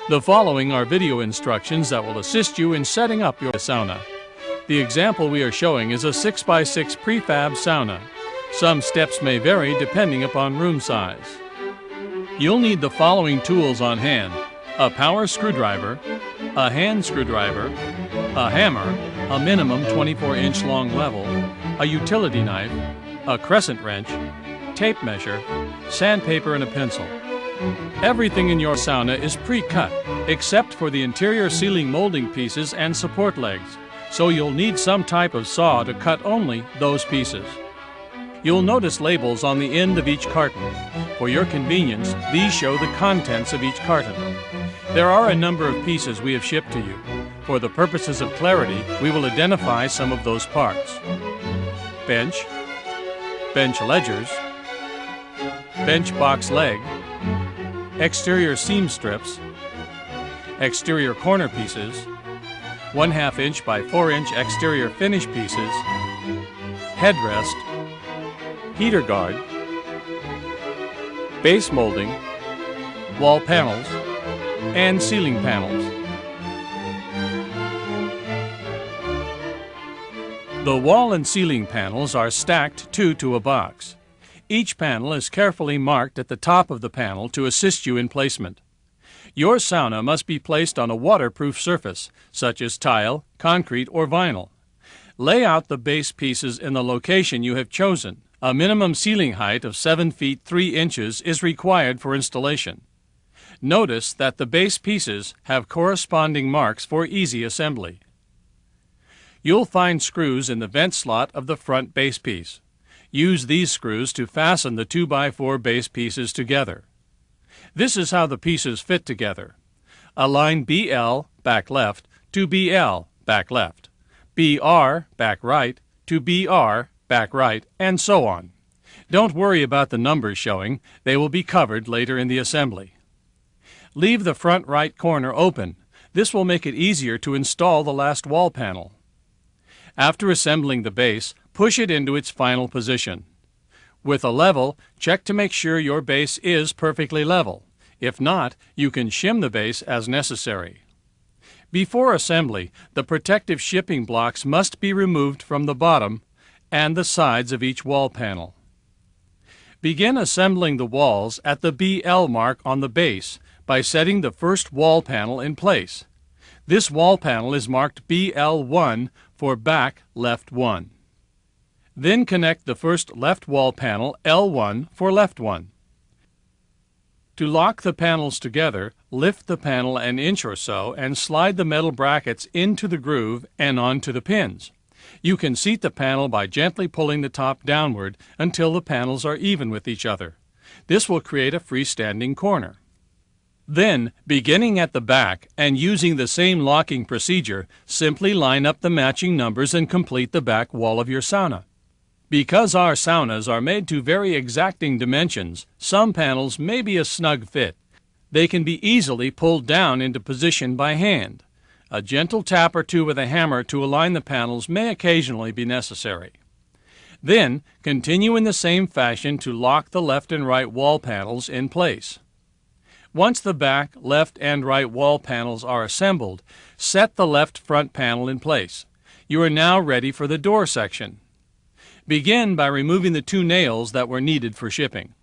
The following are video instructions that will assist you in setting up your sauna. The example we are showing is a 6x6 prefab sauna. Some steps may vary depending upon room size. You'll need the following tools on hand: a power screwdriver, a hand screwdriver, a hammer, a minimum 24-inch long level, a utility knife, a crescent wrench, tape measure, sandpaper, and a pencil. Everything in your sauna is pre-cut, except for the interior ceiling molding pieces and support legs, so you'll need some type of saw to cut only those pieces. You'll notice labels on the end of each carton. For your convenience, these show the contents of each carton. There are a number of pieces we have shipped to you. For the purposes of clarity, we will identify some of those parts: bench, bench ledgers, bench box leg, exterior seam strips, exterior corner pieces, 1/2 inch by 4 inch exterior finish pieces, headrest, heater guard, base molding, wall panels, and ceiling panels. The wall and ceiling panels are stacked 2 to a box. Each panel is carefully marked at the top of the panel to assist you in placement. Your sauna must be placed on a waterproof surface, such as tile, concrete, or vinyl. Lay out the base pieces in the location you have chosen. A minimum ceiling height of 7 feet 3 inches is required for installation. Notice that the base pieces have corresponding marks for easy assembly. You'll find screws in the vent slot of the front base piece. Use these screws to fasten the 2x4 base pieces together. This is how the pieces fit together. Align BL back left to BL back left, BR back right to BR back right, and so on. Don't worry about the numbers showing. They will be covered later in the assembly. Leave the front right corner open. This will make it easier to install the last wall panel. After assembling the base, push it into its final position. With a level, check to make sure your base is perfectly level. If not, you can shim the base as necessary. Before assembly, the protective shipping blocks must be removed from the bottom and the sides of each wall panel. Begin assembling the walls at the BL mark on the base by setting the first wall panel in place. This wall panel is marked BL1 for back left 1. Then connect the first left wall panel L1 for left 1. To lock the panels together, lift the panel an inch or so and slide the metal brackets into the groove and onto the pins. You can seat the panel by gently pulling the top downward until the panels are even with each other. This will create a freestanding corner. Then, beginning at the back and using the same locking procedure, simply line up the matching numbers and complete the back wall of your sauna. Because our saunas are made to very exacting dimensions, some panels may be a snug fit. They can be easily pulled down into position by hand. A gentle tap or two with a hammer to align the panels may occasionally be necessary. Then, continue in the same fashion to lock the left and right wall panels in place. Once the back, left, and right wall panels are assembled, set the left front panel in place. You are now ready for the door section. Begin by removing the 2 nails that were needed for shipping.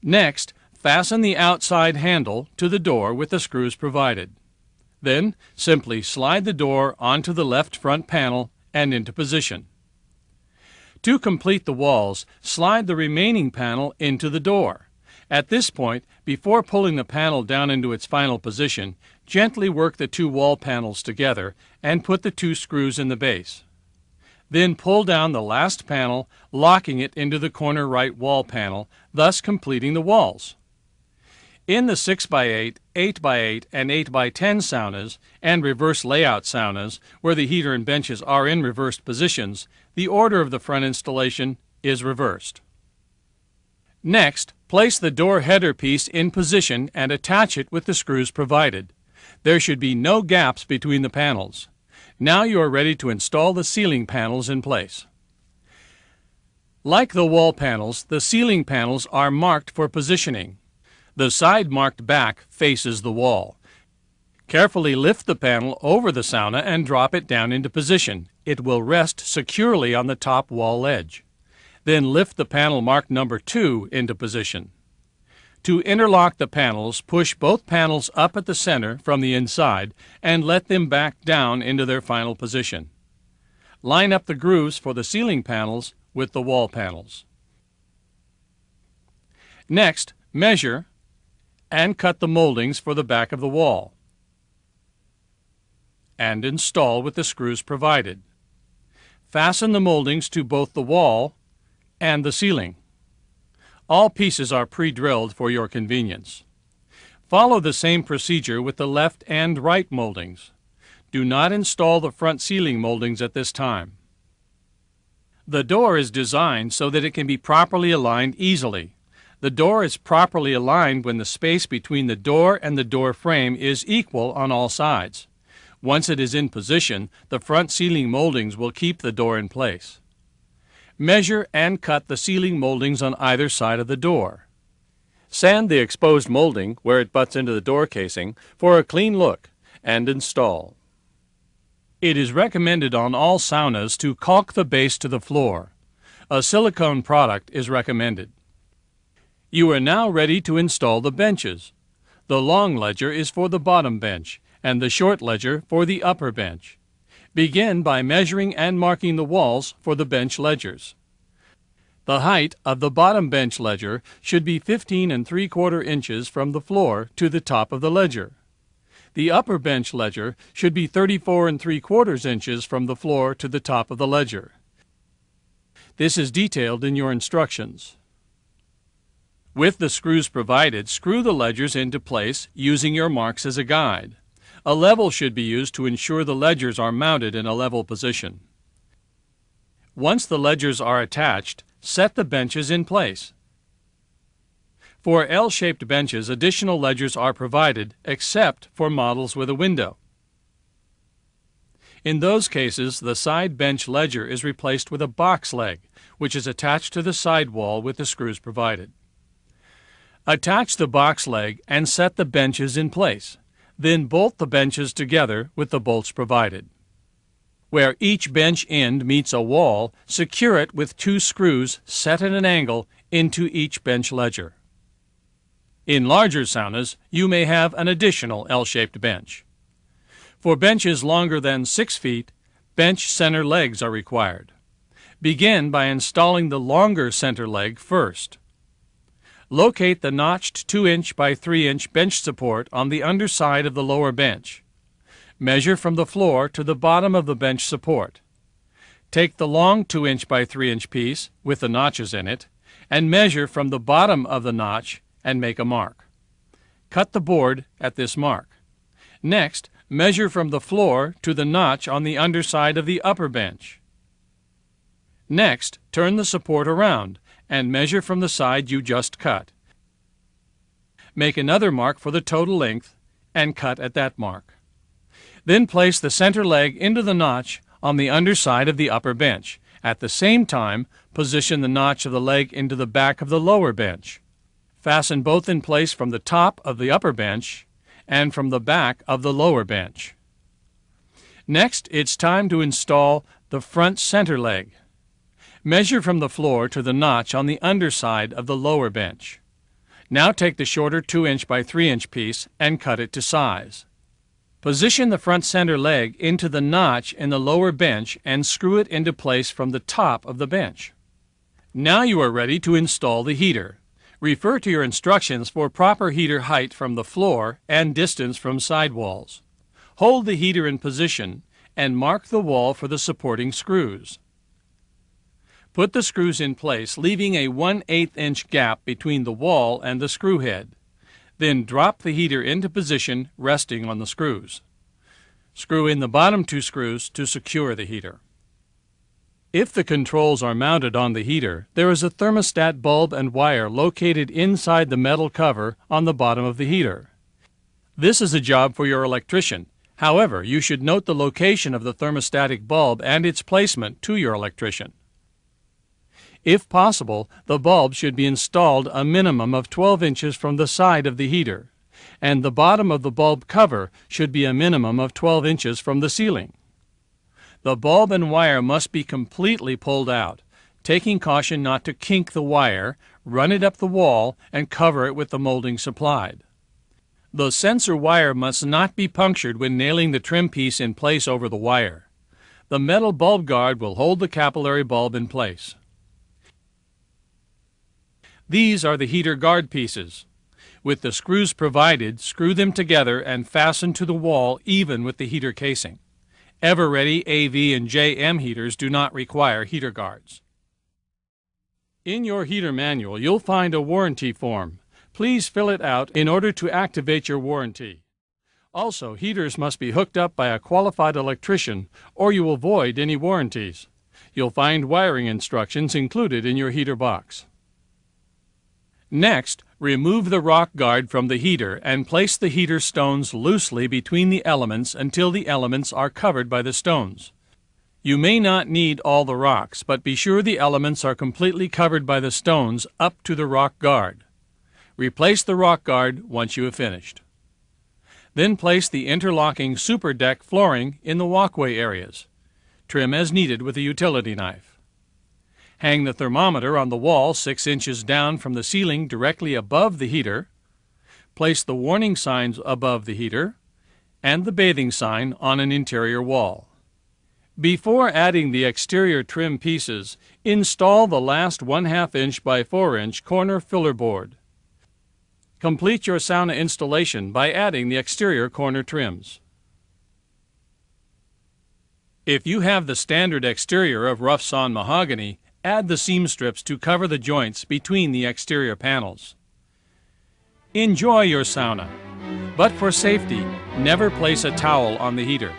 Next, fasten the outside handle to the door with the screws provided. Then, simply slide the door onto the left front panel and into position. To complete the walls, slide the remaining panel into the door. At this point, before pulling the panel down into its final position, gently work the 2 wall panels together and put the 2 screws in the base. Then pull down the last panel, locking it into the corner right wall panel, thus completing the walls. In the 6x8, 8x8, and 8x10 saunas and reverse layout saunas, where the heater and benches are in reversed positions, the order of the front installation is reversed. Next, place the door header piece in position and attach it with the screws provided. There should be no gaps between the panels. Now you are ready to install the ceiling panels in place. Like the wall panels, the ceiling panels are marked for positioning. The side marked back faces the wall. Carefully lift the panel over the sauna and drop it down into position. It will rest securely on the top wall ledge. Then lift the panel marked number 2 into position. To interlock the panels, push both panels up at the center from the inside and let them back down into their final position. Line up the grooves for the ceiling panels with the wall panels. Next, measure and cut the moldings for the back of the wall and install with the screws provided. Fasten the moldings to both the wall and the ceiling. All pieces are pre-drilled for your convenience. Follow the same procedure with the left and right moldings. Do not install the front ceiling moldings at this time. The door is designed so that it can be properly aligned easily. The door is properly aligned when the space between the door and the door frame is equal on all sides. Once it is in position, the front ceiling moldings will keep the door in place. Measure and cut the ceiling moldings on either side of the door. Sand the exposed molding where it butts into the door casing for a clean look and install. It is recommended on all saunas to caulk the base to the floor. A silicone product is recommended. You are now ready to install the benches. The long ledger is for the bottom bench and the short ledger for the upper bench. Begin by measuring and marking the walls for the bench ledgers. The height of the bottom bench ledger should be 15 3/4 inches from the floor to the top of the ledger. The upper bench ledger should be 34 3/4 inches from the floor to the top of the ledger. This is detailed in your instructions. With the screws provided, screw the ledgers into place using your marks as a guide. A level should be used to ensure the ledgers are mounted in a level position. Once the ledgers are attached, set the benches in place. For L-shaped benches, additional ledgers are provided except for models with a window. In those cases, the side bench ledger is replaced with a box leg, which is attached to the side wall with the screws provided. Attach the box leg and set the benches in place. Then bolt the benches together with the bolts provided. Where each bench end meets a wall, secure it with 2 screws set at an angle into each bench ledger. In larger saunas, you may have an additional L-shaped bench. For benches longer than 6 feet, bench center legs are required. Begin by installing the longer center leg first. Locate the notched 2-inch by 3-inch bench support on the underside of the lower bench. Measure from the floor to the bottom of the bench support. Take the long 2-inch by 3-inch piece with the notches in it and measure from the bottom of the notch and make a mark. Cut the board at this mark. Next, measure from the floor to the notch on the underside of the upper bench. Next, turn the support around and measure from the side you just cut. Make another mark for the total length and cut at that mark. Then place the center leg into the notch on the underside of the upper bench. At the same time, position the notch of the leg into the back of the lower bench. Fasten both in place from the top of the upper bench and from the back of the lower bench. Next, it's time to install the front center leg. Measure from the floor to the notch on the underside of the lower bench. Now take the shorter 2-inch by 3-inch piece and cut it to size. Position the front center leg into the notch in the lower bench and screw it into place from the top of the bench. Now you are ready to install the heater. Refer to your instructions for proper heater height from the floor and distance from side walls. Hold the heater in position and mark the wall for the supporting screws. Put the screws in place, leaving a 1/8 inch gap between the wall and the screw head. Then drop the heater into position, resting on the screws. Screw in the bottom 2 screws to secure the heater. If the controls are mounted on the heater, there is a thermostat bulb and wire located inside the metal cover on the bottom of the heater. This is a job for your electrician. However, you should note the location of the thermostatic bulb and its placement to your electrician. If possible, the bulb should be installed a minimum of 12 inches from the side of the heater. and the bottom of the bulb cover should be a minimum of 12 inches from the ceiling. The bulb and wire must be completely pulled out, taking caution not to kink the wire, run it up the wall, and cover it with the molding supplied. The sensor wire must not be punctured when nailing the trim piece in place over the wire. The metal bulb guard will hold the capillary bulb in place. These are the heater guard pieces. With the screws provided, screw them together and fasten to the wall even with the heater casing. Ever-ready AV and JM heaters do not require heater guards. In your heater manual, you'll find a warranty form. Please fill it out in order to activate your warranty. Also, heaters must be hooked up by a qualified electrician or you will void any warranties. You'll find wiring instructions included in your heater box. Next, remove the rock guard from the heater and place the heater stones loosely between the elements until the elements are covered by the stones. You may not need all the rocks, but be sure the elements are completely covered by the stones up to the rock guard. Replace the rock guard once you have finished. Then place the interlocking super deck flooring in the walkway areas. Trim as needed with a utility knife. Hang the thermometer on the wall 6 inches down from the ceiling directly above the heater. Place the warning signs above the heater and the bathing sign on an interior wall. Before adding the exterior trim pieces, install the last 1/2 inch by 4 inch corner filler board. Complete your sauna installation by adding the exterior corner trims. If you have the standard exterior of rough sawn mahogany, add the seam strips to cover the joints between the exterior panels. Enjoy your sauna, but for safety, never place a towel on the heater,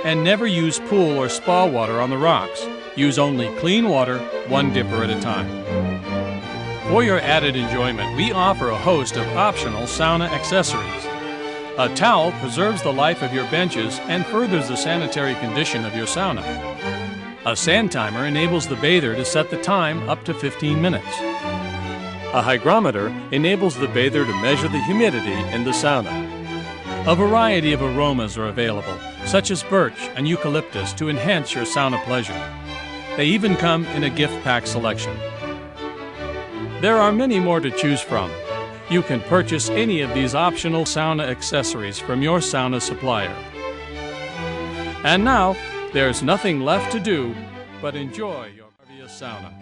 and never use pool or spa water on the rocks. Use only clean water, one dipper at a time. For your added enjoyment, we offer a host of optional sauna accessories. A towel preserves the life of your benches and furthers the sanitary condition of your sauna. A sand timer enables the bather to set the time up to 15 minutes. A hygrometer enables the bather to measure the humidity in the sauna. A variety of aromas are available, such as birch and eucalyptus, to enhance your sauna pleasure. They even come in a gift pack selection. There are many more to choose from. You can purchase any of these optional sauna accessories from your sauna supplier. And now, there's nothing left to do but enjoy your marvelous sauna.